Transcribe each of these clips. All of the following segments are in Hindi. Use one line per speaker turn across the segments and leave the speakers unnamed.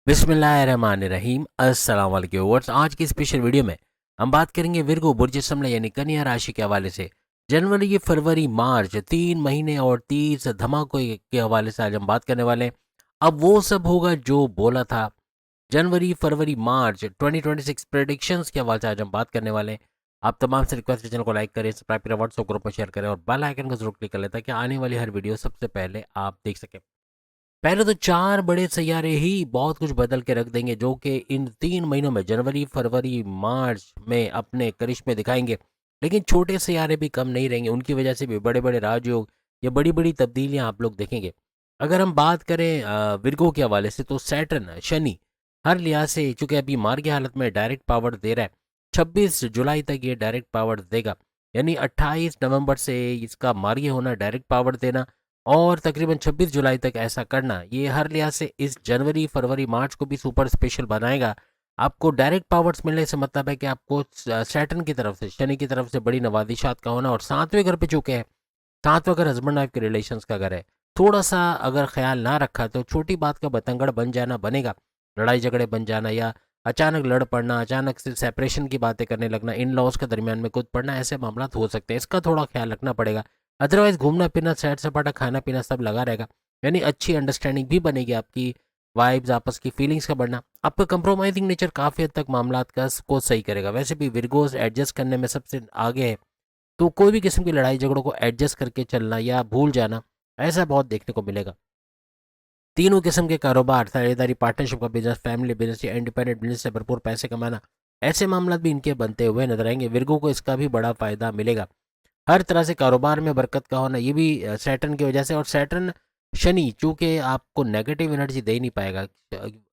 बिस्मिल्लाहिर्रहमानिर्रहीम अस्सलाम वालेकुम व्यूअर्स। आज की स्पेशल वीडियो में हम बात करेंगे विर्गो बुर्ज समला यानी कन्या राशि के हवाले से। जनवरी फरवरी मार्च 3 महीने और 30 धमाकों के हवाले से आज हम बात करने वाले हैं। अब वो सब होगा जो बोला था। जनवरी फरवरी मार्च 2026 प्रेडिक्शंस के हवाले से आज हम बात करने वाले हैं। आप तमाम से रिक्वेस्ट है चैनल को लाइक करें, सब्सक्राइब करें, व्हाट्सएप ग्रुप में शेयर करें और बेल आइकन को जरूर क्लिक कर लें ताकि आने वाली हर वीडियो सबसे पहले आप देख सकें। पहले तो 4 बड़े सैयारे ही बहुत कुछ बदल के रख देंगे जो कि इन 3 महीनों में जनवरी, फरवरी, मार्च में अपने करिश्मे दिखाएँगे। लेकिन छोटे सैयारे भी कम नहीं रहेंगे, उनकी वजह से भी बड़े-बड़े राजयोग या बड़ी-बड़ी तब्दीलियाँ आप लोग देखेंगे। अगर हम बात करें विर्गो के हवाले से तो सैटर्न, शनि हर लिहाज से चूँकि अभी मार्ग की हालत में डायरेक्ट पावर दे रहा है, 26 जुलाई तक ये डायरेक्ट पावर देगा। यानी 28 नवंबर से इसका मार्ग होना, डायरेक्ट पावर देना और तकरीबन 26 जुलाई तक ऐसा करना, ये हर लिहाज से इस जनवरी, फरवरी, मार्च को भी सुपर स्पेशल बनाएगा। आपको डायरेक्ट पावर्स मिलने से मतलब है कि आपको सैटर्न की तरफ से, शनि की तरफ से बड़ी नवादिशात का होना और 7वें घर पे चूके हैं, 7वां घर हस्बैंड वाइफ के रिलेशंस का घर है। थोड़ा-सा अगर ख़्याल ना रखा तो छोटी बात का बतंगड़ बन जाना बनेगा। लड़ाई झगड़े बन जाना या अचानक लड़ पड़ना, अचानक से सेपरेशन की बातें करने लगना, इन-लॉज़ के दरमियान में कूद पड़ना, ऐसे मामलात हो सकते हैं। इसका थोड़ा ख़्याल रखना पड़ेगा। अदरवाइज़ घूमना-फिरना, सैर-सपाटा, खाना-पीना सब लगा रहेगा। यानी अच्छी अंडरस्टैंडिंग भी बनेगी आपकी, वाइब्स आपस की फीलिंग्स का बढ़ना। आपका कंप्रोमाइज़िंग नेचर काफ़ी हद तक मामलात का को सही करेगा। वैसे भी विर्गोज़ एडजस्ट करने में सबसे आगे है। तो कोई भी किस्म की लड़ाई झगड़ों को एडजस्ट करके चलना या भूल जाना, ऐसा बहुत देखने को मिलेगा। तीनों किस्म के कारोबार, साझेदारी, पार्टनरशिप का बिजनेस, फैमिली बिजनेस या इंडिपेंडेंट बिजनेस से भरपूर पैसे कमाना, ऐसे मामला भी इनके बनते हुए नजर आएंगे। विर्गो को इसका भी बड़ा फायदा मिलेगा। हर तरह से कारोबार में बरकत का होना, ये भी सैटर्न की वजह से। और सैटर्न शनि चूंकि आपको नेगेटिव एनर्जी दे नहीं पाएगा,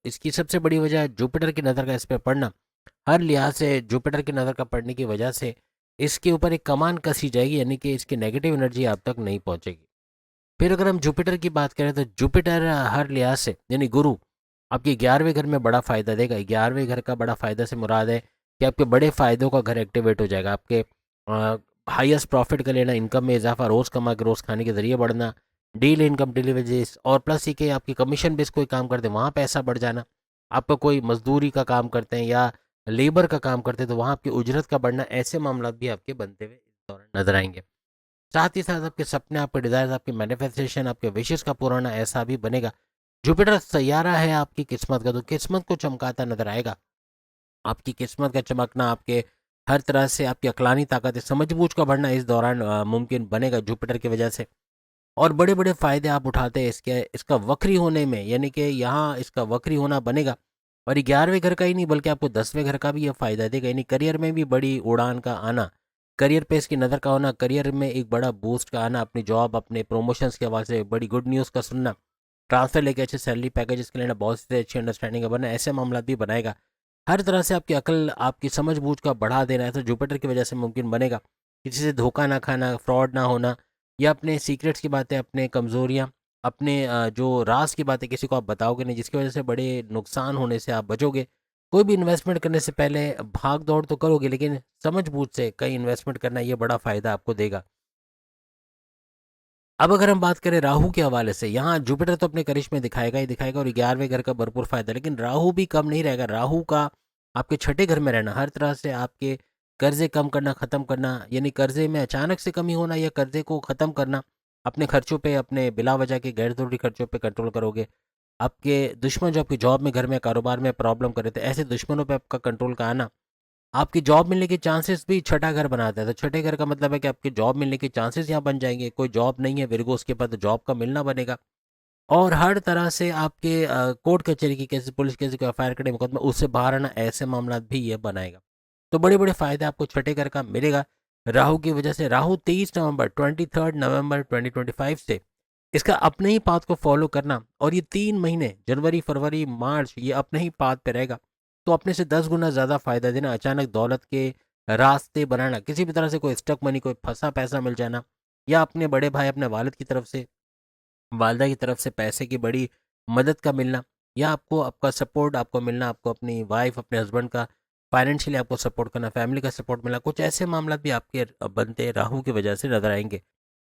इसकी सबसे बड़ी वजह जुपिटर की नज़र का इस पर पड़ना। हर लिहाज से जुपिटर की नज़र का पड़ने की वजह से इसके ऊपर एक कमान कसी जाएगी, यानी कि इसकी नेगेटिव एनर्जी आप तक नहीं पहुंचेगी। फिर अगर हम जुपिटर की बात करें तो जुपिटर हर लिहाज से यानी गुरु आपके 11वें घर में बड़ा फ़ायदा देगा। 11वें घर का बड़ा फ़ायदा से मुराद है कि आपके बड़े फ़ायदों का घर एक्टिवेट हो जाएगा। आपके हाईएस्ट प्रॉफिट का लेना, इनकम में इजाफा, रोज़ कमा के रोज़ खाने के ज़रिए बढ़ना, डील इनकम डिलीवरीज और प्लस ये कि आपकी कमीशन बेस कोई काम करते हैं वहाँ पैसा बढ़ जाना। आपका कोई मजदूरी का काम करते हैं या लेबर का काम करते हैं तो वहाँ आपकी उजरत का बढ़ना, ऐसे मामला भी आपके बनते हुए इस दौरान नजर आएंगे। साथ ही साथ आपके सपने, आपके डिजायर्स, आपके मैनिफेस्टेशन, आपके विशेष का पूरा होना, ऐसा भी बनेगा। जुपिटर सैयारा है आपकी किस्मत का, तो किस्मत को चमकाता नजर आएगा। आपकी किस्मत का चमकना, आपके हर तरह से आपकी अकलानी ताकत, समझबूझ का बढ़ना इस दौरान मुमकिन बनेगा जुपिटर की वजह से। और बड़े बड़े फायदे आप उठाते हैं इसके, इसका वक्री होने में, यानी कि यहाँ इसका वक्री होना बनेगा। और 11वें घर का ही नहीं बल्कि आपको 10वें घर का भी यह फायदा देगा, यानी करियर में भी बड़ी उड़ान का आना, करियर पे इसकी नज़र का होना, करियर में एक बड़ा बूस्ट का आना, अपनी जॉब, अपने प्रमोशंस के हवाले से बड़ी गुड न्यूज़ का सुनना, ट्रांसफर लेके अच्छे सैलरी पैकेजेस के लेना, बहुत से अच्छी अंडरस्टैंडिंग का बनना, ऐसे मामला भी बनाएगा। हर तरह से आपकी अकल, आपकी समझ-बूझ का बढ़ा देना, ऐसा जुपिटर की वजह से मुमकिन बनेगा। किसी से धोखा ना खाना, फ्रॉड ना होना या अपने सीक्रेट्स की बातें, अपने कमज़ोरियाँ, अपने जो राज़ की बातें किसी को आप बताओगे नहीं, जिसकी वजह से बड़े नुकसान होने से आप बचोगे। कोई भी इन्वेस्टमेंट करने से पहले भाग-दौड़ तो करोगे, लेकिन समझ-बूझ से कहीं इन्वेस्टमेंट करना, ये बड़ा फ़ायदा आपको देगा। अब अगर हम बात करें राहु के हवाले से, यहाँ जुपिटर तो अपने करिश्मे दिखाएगा ही दिखाएगा और 11वें घर का भरपूर फायदा, लेकिन राहु भी कम नहीं रहेगा। राहु का आपके छठे घर में रहना, हर तरह से आपके कर्जे कम करना, ख़त्म करना, यानी कर्जे में अचानक से कमी होना या कर्जे को ख़त्म करना। अपने खर्चों पे, अपने बिला वजह के गैर ज़रूरी खर्चों पे कंट्रोल करोगे। आपके दुश्मन जो आपकी जॉब में, घर में, कारोबार में प्रॉब्लम कर रहे थे, ऐसे दुश्मनों पे आपका कंट्रोल का आना। आपकी जॉब मिलने के चांसेस भी छठा घर बनाता है, तो छठे घर का मतलब है कि आपके जॉब मिलने के चांसेस यहाँ बन जाएंगे। कोई जॉब नहीं है विर्गोस के पास तो जॉब का मिलना बनेगा। और हर तरह से आपके कोर्ट कचहरी की केस, पुलिस केस, को एफ आई आर कटे मुकदमा, उससे बाहर आना, ऐसे मामला भी ये बनाएगा। तो बड़े बड़े फायदे आपको छठे घर का मिलेगा राहु की वजह से। राहु 23 नवंबर, 23 नवंबर 2025 से इसका अपने ही पाथ को फॉलो करना और ये 3 महीने जनवरी फरवरी मार्च ये अपने ही पाथ पे रहेगा। तो अपने से 10 गुना ज़्यादा फायदा देना, अचानक दौलत के रास्ते बनाना, किसी भी तरह से कोई स्टक मनी, कोई फंसा पैसा मिल जाना, या अपने बड़े भाई, अपने वालिद की तरफ से, वालदा की तरफ से पैसे की बड़ी मदद का मिलना, या आपको आपका सपोर्ट आपको मिलना, आपको अपनी वाइफ, अपने हस्बैंड का फाइनेंशियली आपको सपोर्ट करना, फैमिली का सपोर्ट मिलना, कुछ ऐसे मामला भी आपके बनते राहु की वजह से नजर आएंगे।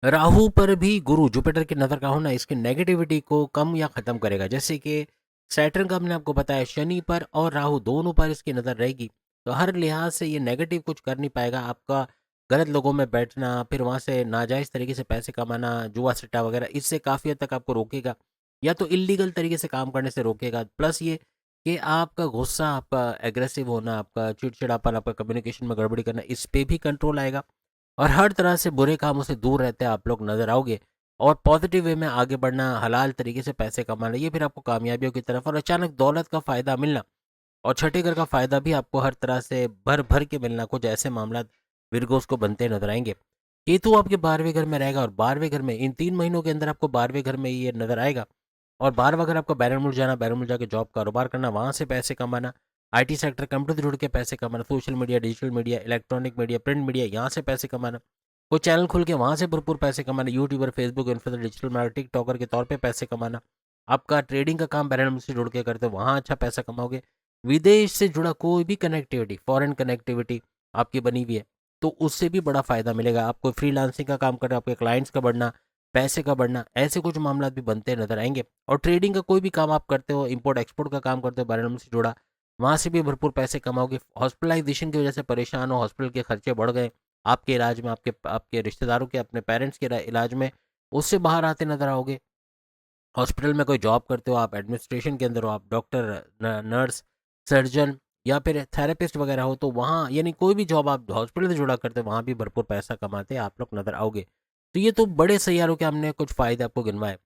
राहु पर भी गुरु जुपिटर की नज़र का होना इसकी नेगेटिविटी को कम या ख़त्म करेगा। जैसे कि सैटर्न का हमने आपको बताया शनि पर और राहु दोनों पर इसकी नज़र रहेगी। तो हर लिहाज से ये नेगेटिव कुछ कर नहीं पाएगा। आपका गलत लोगों में बैठना, फिर वहाँ से नाजायज़ तरीके से पैसे कमाना, जुआ सट्टा वगैरह, इससे काफ़ी हद तक आपको रोकेगा या तो इल्लीगल तरीके से काम करने से रोकेगा। प्लस ये कि आपका गुस्सा, आपका एग्रेसिव होना, आपका चिड़चिड़ापन, आपका कम्युनिकेशन में गड़बड़ी करना, इस पे भी कंट्रोल आएगा और हर तरह से बुरे कामों से दूर रहते आप लोग नज़र आओगे और पॉजिटिव वे में आगे बढ़ना, हलाल तरीके से पैसे कमाना, ये फिर आपको कामयाबियों की तरफ और अचानक दौलत का फ़ायदा मिलना और छठे घर का फ़ायदा भी आपको हर तरह से भर भर के मिलना, कुछ ऐसे मामला विरगोस को बनते नजर आएंगे। केतु आपके 12वें घर में रहेगा और 12वें घर में इन 3 महीनों के अंदर आपको 12वें घर में ये नजर आएगा और 12वां घर आपको बैरन मुल्क जाना, बैरन मुल्क जाके जॉब कारोबार करना, वहाँ से पैसे कमाना, आईटी सेक्टर कंप्यूटर से जुड़ के पैसे कमाना, social media, digital media, electronic media, print media, यहाँ से पैसे कमाना, कोई चैनल खोल के वहाँ से भरपूर पैसे कमाना, YouTuber, Facebook influencer, digital marketing, TikToker के तौर पे पैसे कमाना, आपका ट्रेडिंग का काम बैरन मुल्क से जुड़ के करते हो, वहाँ अच्छा पैसा कमाओगे। विदेश से जुड़ा कोई भी कनेक्टिविटी, फॉरेन कनेक्टिविटी आपकी बनी हुई है तो उससे भी बड़ा फ़ायदा मिलेगा। आपको फ्रीलांसिंग का काम कर रहे हो, आपके क्लाइंट्स का बढ़ना, पैसे का बढ़ना, ऐसे कुछ मामला भी बनते नजर आएंगे। और ट्रेडिंग का कोई भी काम आप करते हो, इंपोर्ट एक्सपोर्ट का काम करते हो, बैरन से जुड़ा, वहाँ से भी भरपूर पैसे कमाओगे। हॉस्पिटलाइजेशन की वजह से परेशान हो, हॉस्पिटल के खर्चे बढ़ गए, आपके इलाज में, आपके आपके रिश्तेदारों के, अपने पेरेंट्स के इलाज में, उससे बाहर आते नजर आओगे। हॉस्पिटल में कोई जॉब करते हो, आप एडमिनिस्ट्रेशन के अंदर हो, आप डॉक्टर, नर्स, सर्जन या फिर थेरेपिस्ट वगैरह हो, तो वहाँ यानी कोई भी जॉब आप हॉस्पिटल से जुड़ा करते हो, वहाँ भी भरपूर पैसा कमाते आप लोग नजर आओगे। तो ये तो बड़े सैयारों के हमने कुछ फ़ायदे आपको गिनवाए।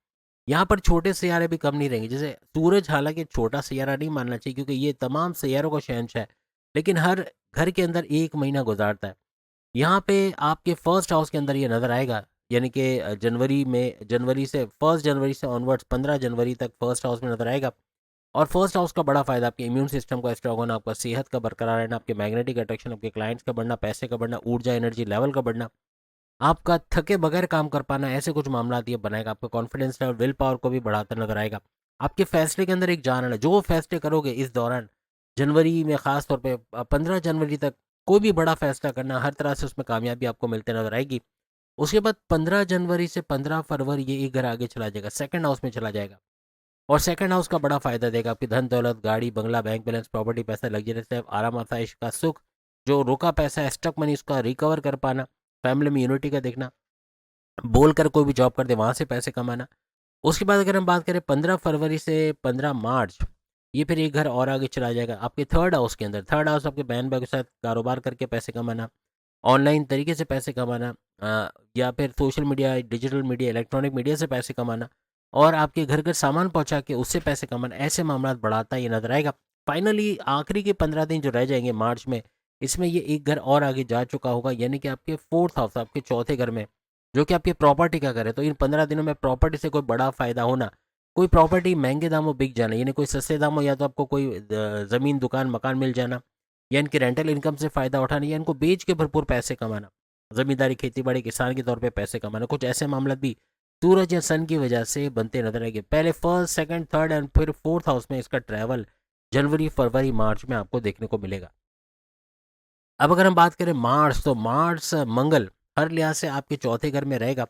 यहाँ पर छोटे सैयारे भी कम नहीं रहेंगे। जैसे सूरज हालांकि छोटा सैयारा नहीं मानना चाहिए क्योंकि ये तमाम सैयारों का शहंशाह है, लेकिन हर घर के अंदर 1 महीना गुजारता है। यहाँ पे आपके फर्स्ट हाउस के अंदर ये नज़र आएगा, यानी कि जनवरी से 1 जनवरी से ऑनवर्ड्स 15 जनवरी तक फर्स्ट हाउस में नज़र आएगा। और फर्स्ट हाउस का बड़ा फायदा आपके इम्यून सिस्टम का स्ट्रॉग होना, आपका सेहत का बरकरार रहना, आपके मैग्नेटिक अट्रैक्शन, आपके क्लाइंट्स का बढ़ना, पैसे का बढ़ना, ऊर्जा एनर्जी लेवल का बढ़ना, आपका थके बगैर काम कर पाना, ऐसे कुछ मामला ये बनाएगा। आपका कॉन्फिडेंस लेवल, विल पावर को भी बढ़ाता नजर आएगा। आपके फैसले के अंदर एक जान है, जो फैसले करोगे इस दौरान जनवरी में, खास तौर पे 15 जनवरी तक कोई भी बड़ा फैसला करना, हर तरह से उसमें कामयाबी आपको मिलते नजर आएगी। उसके बाद 15 जनवरी से 15 फरवरी ये एक घर आगे चला जाएगा, सेकंड हाउस में चला जाएगा और सेकंड हाउस का बड़ा फायदा देगा। आपकी धन दौलत, गाड़ी बंगला, बैंक बैलेंस, प्रॉपर्टी, पैसा, लग्जरियस लाइफ, आराम आसाइश का सुख, जो रुका पैसा है, स्टक मनी, उसका रिकवर कर पाना, फैमिली में यूनिटी का देखना, बोल कर कोई भी जॉब कर दे वहाँ से पैसे कमाना। उसके बाद अगर हम बात करें 15 फरवरी से 15 मार्च, ये फिर एक घर और आगे चला जाएगा आपके थर्ड हाउस के अंदर। थर्ड हाउस आपके बहन भाई के साथ कारोबार करके पैसे कमाना, ऑनलाइन तरीके से पैसे कमाना, या फिर social media, digital media, electronic media से पैसे कमाना और आपके घर घर सामान पहुंचा के उससे पैसे कमाना, ऐसे मामला बढ़ाता ये नजर आएगा। फाइनली आखिरी के 15 दिन जो रह जाएंगे मार्च में, इसमें ये एक घर और आगे जा चुका होगा, यानी कि आपके फोर्थ हाउस, आपके चौथे घर में, जो कि आपकी प्रॉपर्टी का घर है। तो इन 15 दिनों में प्रॉपर्टी से कोई बड़ा फायदा होना, कोई प्रॉपर्टी महंगे दामों बिक जाना, यानी कोई सस्ते दामों, या तो आपको कोई ज़मीन, दुकान, मकान मिल जाना, या इनके रेंटल इनकम से फ़ायदा उठाना, या इनको बेच के भरपूर पैसे कमाना, ज़मींदारी, खेती बाड़ी, किसान के तौर पे पैसे कमाना, कुछ ऐसे मामला भी सूरज या सन की वजह से बनते नजर आएंगे। पहले फर्स्ट, सेकंड, थर्ड एंड फिर फोर्थ हाउस में इसका ट्रैवल जनवरी, फरवरी, मार्च में आपको देखने को मिलेगा। अब अगर हम बात करें मार्स, तो मार्स मंगल हर लिहाज से आपके चौथे घर में रहेगा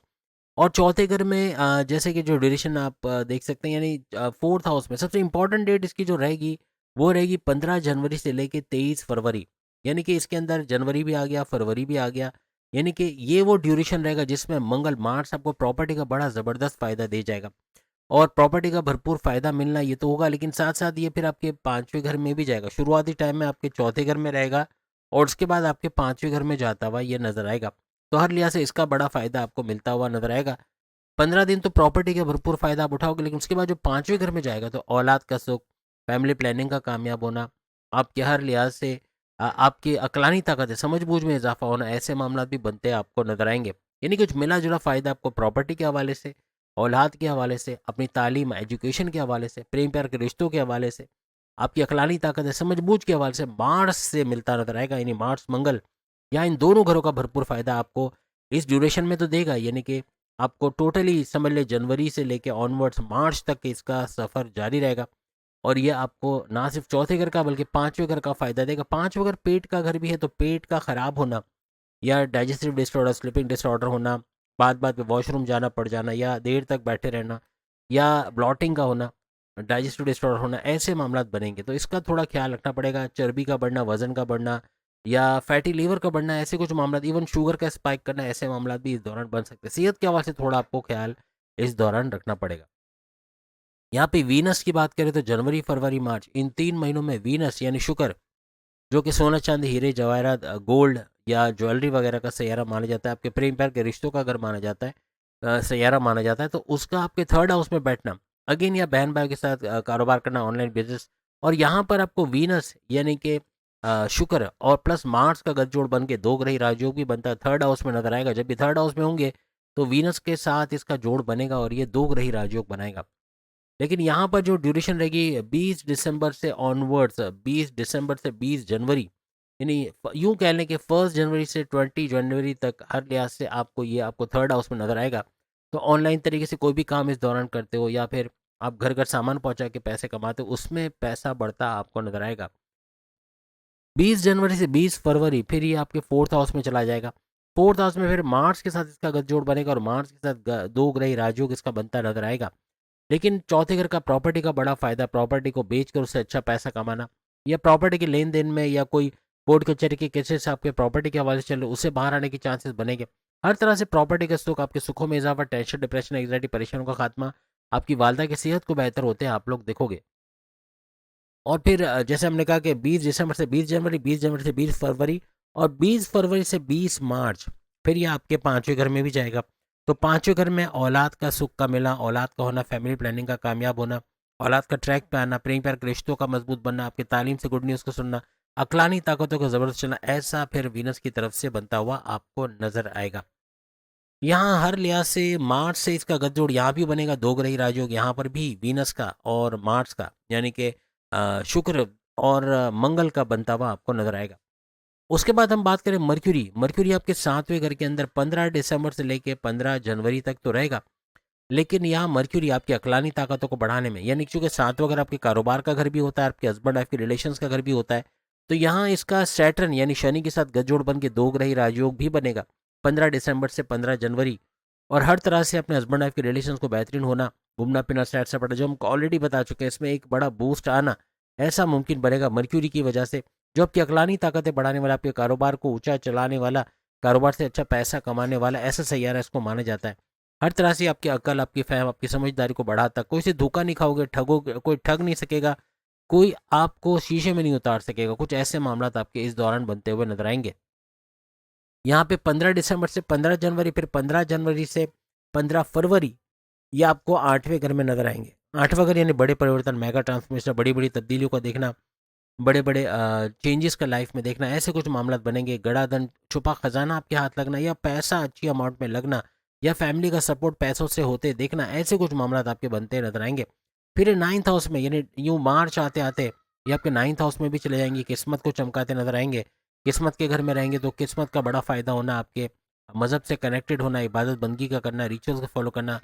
और चौथे घर में जैसे कि जो ड्यूरेशन आप देख सकते हैं, यानी फोर्थ हाउस में सबसे इंपॉर्टेंट डेट इसकी जो रहेगी वो रहेगी 15 जनवरी से लेके 23 फरवरी, यानी कि इसके अंदर जनवरी भी आ गया, फरवरी भी आ गया, यानी कि ये वो ड्यूरेशन रहेगा जिसमें मंगल, मार्स आपको प्रॉपर्टी का बड़ा ज़बरदस्त फायदा दे जाएगा और प्रॉपर्टी का भरपूर फायदा मिलना ये तो होगा, लेकिन साथ साथ ये फिर आपके पांचवें घर में भी जाएगा। शुरुआती टाइम में आपके चौथे घर में रहेगा और उसके बाद आपके पांचवें घर में जाता हुआ ये नजर आएगा। तो हर लिहाज से इसका बड़ा फायदा आपको मिलता हुआ नजर आएगा। 15 दिन तो प्रॉपर्टी का भरपूर फायदा आप उठाओगे, लेकिन उसके बाद जो पांचवें घर में जाएगा तो औलाद का सुख, फैमिली प्लानिंग का कामयाब होना, आपके हर लिहाज से आपकी अकलानी ताकत है, समझ बूझ में इजाफा होना, ऐसे मामला भी बनते आपको नजर आएंगे। यानी कुछ मिला जुला फायदा आपको प्रॉपर्टी के हवाले से, औलाद के हवाले से, अपनी तालीम, एजुकेशन के हवाले से, प्रेम प्यार के रिश्तों के हवाले से, आपकी अकलानी ताकत है, समझ-बूझ के हवाले से मार्स से मिलता नज़र आएगा। यानी मार्स मंगल, यहाँ इन दोनों घरों का भरपूर फ़ायदा आपको इस ड्यूरेशन में तो देगा, यानी कि आपको टोटली समझ ले जनवरी से लेके ऑनवर्ड्स मार्च तक इसका सफ़र जारी रहेगा और ये आपको ना सिर्फ चौथे घर का बल्कि पाँचवें घर का फ़ायदा देगा। पाँचवें घर पेट का घर भी है, तो पेट का ख़राब होना या डाइजेस्टिव डिसऑर्डर, स्लीपिंग डिसऑर्डर होना, बात बात पे वॉशरूम जाना पड़ जाना या देर तक बैठे रहना या ब्लॉटिंग का होना, डाइजेस्टिव डिसऑर्डर होना, ऐसे मामला बनेंगे। तो इसका थोड़ा ख्याल रखना पड़ेगा। चर्बी का बढ़ना, वजन का बढ़ना या फैटी लीवर का बढ़ना, ऐसे कुछ मामला, इवन शुगर का स्पाइक करना, ऐसे मामला भी इस दौरान बन सकते हैं। सेहत के हवाले से थोड़ा आपको ख्याल इस दौरान रखना पड़ेगा। यहाँ पे वीनस की बात करें तो जनवरी, फरवरी, मार्च, इन 3 महीनों में वीनस यानी शुक्र, जो कि सोना, चांदी, हीरे, जवाहरात, गोल्ड या ज्वेलरी वगैरह का सैयारा माना जाता है, आपके प्रेम प्यार के रिश्तों का घर माना जाता है, सैयारा माना जाता है, तो उसका आपके थर्ड हाउस में बैठना, अगेन या बहन भाई के साथ कारोबार करना, ऑनलाइन बिजनेस, और यहाँ पर आपको वीनस यानी कि शुक्र और प्लस मार्स का गठजोड़ बन के दो ग्रही राजयोग भी बनता है, थर्ड हाउस में नजर आएगा। जब भी थर्ड हाउस में होंगे तो वीनस के साथ इसका जोड़ बनेगा और ये दो ग्रही राजयोग बनाएगा। लेकिन यहाँ पर जो ड्यूरेशन रहेगी 20 दिसंबर से ऑनवर्ड्स, 20 दिसंबर से 20 जनवरी, यानी यूं कह लें कि 1 जनवरी से 20 जनवरी तक हर लिहाज से आपको ये आपको थर्ड हाउस में नजर आएगा। तो ऑनलाइन तरीके से कोई भी काम इस दौरान करते हो या फिर आप घर घर सामान पहुंचा के पैसे कमाते हो, उसमें पैसा बढ़ता आपको नजर आएगा। 20 जनवरी से 20 फरवरी फिर ये आपके फोर्थ हाउस में चला जाएगा। फोर्थ हाउस में फिर मार्स के साथ इसका गठजोड़ बनेगा और मार्स के साथ दो ग्रही राजयोग इसका बनता नजर आएगा। लेकिन चौथे घर का प्रॉपर्टी का बड़ा फायदा, प्रॉपर्टी को बेचकर उससे अच्छा पैसा कमाना या प्रॉपर्टी के लेन देन में या कोई कोर्ट कचहरी के केसेस आपके प्रॉपर्टी के हवाले से चल रहे उससे बाहर आने के चांसेस बनेंगे। हर तरह से प्रॉपर्टी का सुख, आपके सुखों में इजाफा, टेंशन, डिप्रेशन, एंग्जाइटी, परेशानियों का खात्मा, आपकी वालदा की सेहत को बेहतर होते हैं आप लोग देखोगे। और फिर जैसे हमने कहा कि 20 दिसंबर से 20 जनवरी, 20 जनवरी से 20 फरवरी और 20 फरवरी से 20 मार्च फिर ये आपके पांचवें घर में भी जाएगा। तो पांचवें घर में औलाद का सुख का मिलना, औलाद का होना, फैमिली प्लानिंग का कामयाब होना, औलाद का ट्रैक पे आना, प्रेम प्यार के रिश्तों का मजबूत बनना, आपकी तालीम से गुड न्यूज़ को सुनना, अकलानी ताकतों को जबरदस्त चलना, ऐसा फिर वीनस की तरफ से बनता हुआ आपको नजर आएगा। यहाँ हर लिहाज से मार्च से इसका गठजोड़ यहाँ भी बनेगा, दो ग्रही राजयोग यहाँ पर भी वीनस का और मार्स का यानी कि शुक्र और मंगल का बनता हुआ आपको नजर आएगा। उसके बाद हम बात करें मर्क्यूरी। मर्क्यूरी आपके सातवें घर के अंदर 15 दिसंबर से लेके 15 जनवरी तक तो रहेगा। लेकिन यहाँ मर्क्यूरी आपकी अकलानी ताकतों को बढ़ाने में, यानी चूंकि सातवां घर आपके कारोबार का घर भी होता है, आपके हस्बैंड वाइफ के रिलेशंस का घर भी होता है, तो यहाँ इसका सैटर्न यानी शनि के साथ गठजोड़ बन के दो ग्रही राजयोग भी बनेगा 15 दिसंबर से 15 जनवरी। और हर तरह से अपने हस्बैंड वाइफ के रिलेशंस को बेहतरीन होना, घूमना फिरना, सैर सपाटा, जो हम ऑलरेडी बता चुके हैं, इसमें एक बड़ा बूस्ट आना ऐसा मुमकिन बनेगा मर्क्यूरी की वजह से, जो आपकी अकलानी ताकतें बढ़ाने वाला, आपके कारोबार को ऊंचा चलाने वाला, कारोबार से अच्छा पैसा कमाने वाला ऐसा सैयारा इसको माना जाता है। हर तरह से आपकी अकल, आपकी फहम, आपकी समझदारी को बढ़ाता, कोई से धोखा नहीं खाओगे, ठगोगे, कोई ठग नहीं सकेगा, कोई आपको शीशे में नहीं उतार सकेगा, कुछ ऐसे मामला आपके इस दौरान बनते हुए नजर आएंगे। यहाँ पे 15 दिसंबर से 15 जनवरी, फिर 15 जनवरी से 15 फरवरी ये आपको आठवें घर में नजर आएंगे। आठवां घर यानी बड़े परिवर्तन, मेगा ट्रांसफॉर्मेशन, बड़ी बड़ी तब्दीलियों को देखना, बड़े बड़े चेंजेस का लाइफ में देखना, ऐसे कुछ मामला बनेंगे। गड़ा धन, छुपा खजाना आपके हाथ लगना या पैसा अच्छी अमाउंट में लगना या फैमिली का सपोर्ट पैसों से होते देखना, ऐसे कुछ मामला आपके बनते नजर आएंगे। फिर नाइन्थ हाउस में यानी यूं मार्च आते आते ये आपके नाइन्थ हाउस में भी चले जाएंगे, किस्मत को चमकाते नजर आएंगे। किस्मत के घर में रहेंगे तो किस्मत का बड़ा फायदा होना, आपके मजहब से कनेक्टेड होना, इबादत बंदगी का करना, रिचुअल्स को फॉलो करना,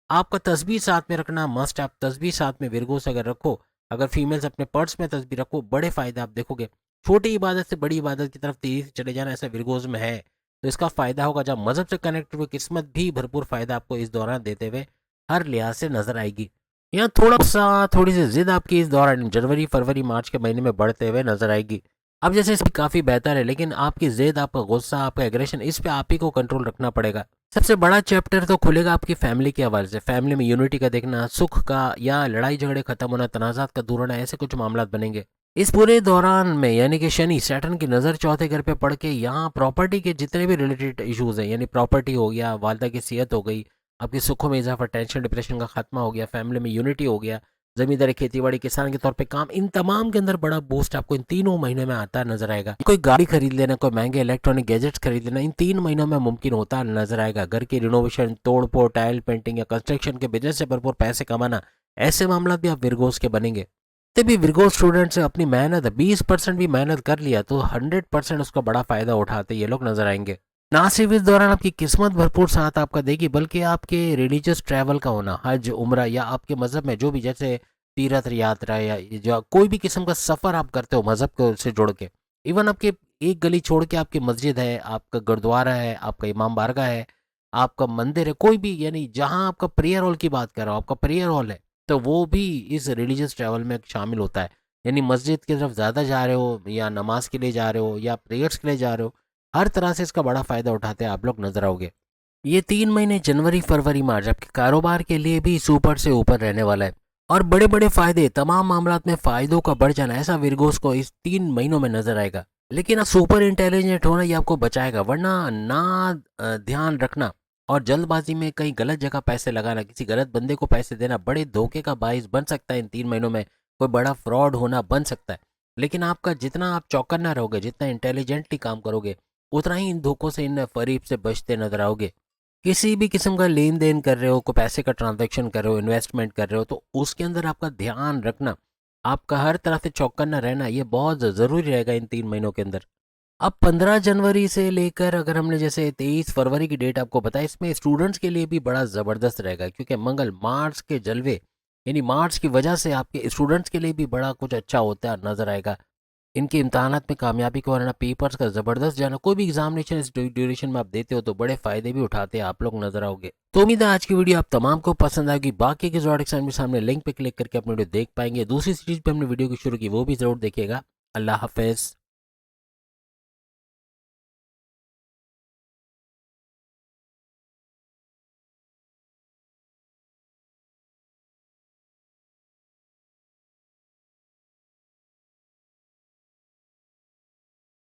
आपका तस्बीह साथ में रखना मस्ट। आप तस्बीह साथ में विरगोस अगर रखो, अगर फीमेल्स अपने पर्स में तस्बीह रखो, बड़े फायदे आप देखोगे। छोटी इबादत से बड़ी इबादत की तरफ तेजी से चले जाना ऐसा विरगोज में है, तो इसका फायदा होगा। जब मजहब से कनेक्ट हुए किस्मत भी भरपूर फायदा आपको इस दौरान देते हुए हर लिहाज से नजर आएगी। यहाँ थोड़ा सा थोड़ी सी जिद आपकी इस दौरान जनवरी, फरवरी, मार्च के महीने में बढ़ते हुए नजर आएगी। अब जैसे इसकी काफी बेहतर है, लेकिन आपकी जिद, आपका गुस्सा, आपका एग्रेशन, इस पे आप ही को कंट्रोल रखना पड़ेगा। सबसे बड़ा चैप्टर तो खुलेगा आपकी फैमिली के हवाले से, फैमिली में यूनिटी का देखना, सुख का या लड़ाई झगड़े खत्म होना, तनाजात का दूर होना, ऐसे कुछ मामला बनेंगे इस पूरे दौरान में। यानी कि शनि सैटर्न की नज़र चौथे घर पे पड़ के यहाँ प्रॉपर्टी के जितने भी रिलेटेड इश्यूज हैं, यानी प्रॉपर्टी हो गया, वालदा की सेहत हो गई, आपके सुखों में इजाफा, टेंशन डिप्रेशन का खात्मा हो गया, फैमिली में यूनिटी हो गया, जमींदारी, खेतीबाड़ी, किसान के तौर पे काम, इन तमाम के अंदर बड़ा बूस्ट आपको इन तीनों महीने में आता नजर आएगा। कोई गाड़ी खरीद लेना, कोई महंगे इलेक्ट्रॉनिक गैजेट्स खरीद लेना, इन 3 महीनों में मुमकिन होता नजर आएगा। घर की रिनोवेशन, तोड़ फोड़, टाइल पेंटिंग या कंस्ट्रक्शन के बिजनेस से भरपूर पैसे कमाना, ऐसे मामला भी आप विरगोस के बनेंगे। भी विरगो स्टूडेंट्स अपनी मेहनत 20% भी मेहनत कर लिया तो 100% उसका बड़ा फायदा उठाते ये लोग नजर आएंगे। ना सिर्फ इस दौरान आपकी किस्मत भरपूर साथ आपका देगी, बल्कि आपके रिलीजियस ट्रैवल का होना, हज, उम्रा या आपके मजहब में जो भी, जैसे तीर्थ यात्रा या जो कोई भी किस्म का सफर आप करते हो मजहब को से जोड़ के, इवन आपके एक गली छोड़ के आपकी मस्जिद है, आपका गुरुद्वारा है, आपका इमाम बारगाह है, आपका मंदिर है, कोई भी, यानी जहां आपका प्रेयर हॉल की बात कर रहा हूँ, आपका प्रेयर हॉल है, तो वो भी इस रिलीजियस ट्रैवल में शामिल होता है। यानी मस्जिद की तरफ ज़्यादा जा रहे हो या नमाज के लिए जा रहे हो या प्रेयर्स के लिए जा रहे हो, हर तरह से इसका बड़ा फ़ायदा उठाते हैं आप लोग नजर आओगे। ये 3 महीने जनवरी फरवरी मार्च आपके कारोबार के लिए भी सुपर से ऊपर रहने वाला है। और बड़े बड़े फायदे, तमाम मामलात में फायदों का बढ़ जाना, ऐसा विरगोस को इस 3 महीनों में नजर आएगा। लेकिन सुपर इंटेलिजेंट होना ये आपको बचाएगा, वरना ना ध्यान रखना और जल्दबाजी में कहीं गलत जगह पैसे लगाना, किसी गलत बंदे को पैसे देना बड़े धोखे का बाइस बन सकता है। इन 3 महीनों में कोई बड़ा फ्रॉड होना बन सकता है। लेकिन आपका जितना आप चौकन्ना रहोगे, जितना इंटेलिजेंटली काम करोगे, उतना ही इन धोखों से, इन फरीब से बचते नजर आओगे। किसी भी किस्म का लेन देन कर रहे हो, कोई पैसे का ट्रांजैक्शन कर रहे हो, इन्वेस्टमेंट कर रहे हो, तो उसके अंदर आपका ध्यान रखना, आपका हर तरह से चौकन्ना रहना, ये बहुत ज़रूरी रहेगा इन 3 महीनों के अंदर। अब 15 जनवरी से लेकर अगर हमने जैसे 23 फरवरी की डेट आपको बताया, इसमें स्टूडेंट्स के लिए भी बड़ा ज़बरदस्त रहेगा, क्योंकि मंगल मार्स के जलवे, यानी मार्स की वजह से आपके स्टूडेंट्स के लिए भी बड़ा कुछ अच्छा होता है नज़र आएगा। इनके इम्तहानात में कामयाबी को वरना पेपर्स का ज़बरदस्त जाना, कोई भी एग्जामिनेशन इस ड्यूरेशन में आप देते हो तो बड़े फ़ायदे भी उठाते हैं आप लोग नजर आओगे। तो उम्मीद है आज की वीडियो आप तमाम को पसंद आएगी। बाकी के ज़ोडिक साइन में सामने लिंक पे क्लिक करके अपनी वीडियो देख पाएंगे। दूसरी सीरीज पे हमने वीडियो की शुरू की, वो भी ज़रूर देखिएगा। अल्लाह हाफिज़।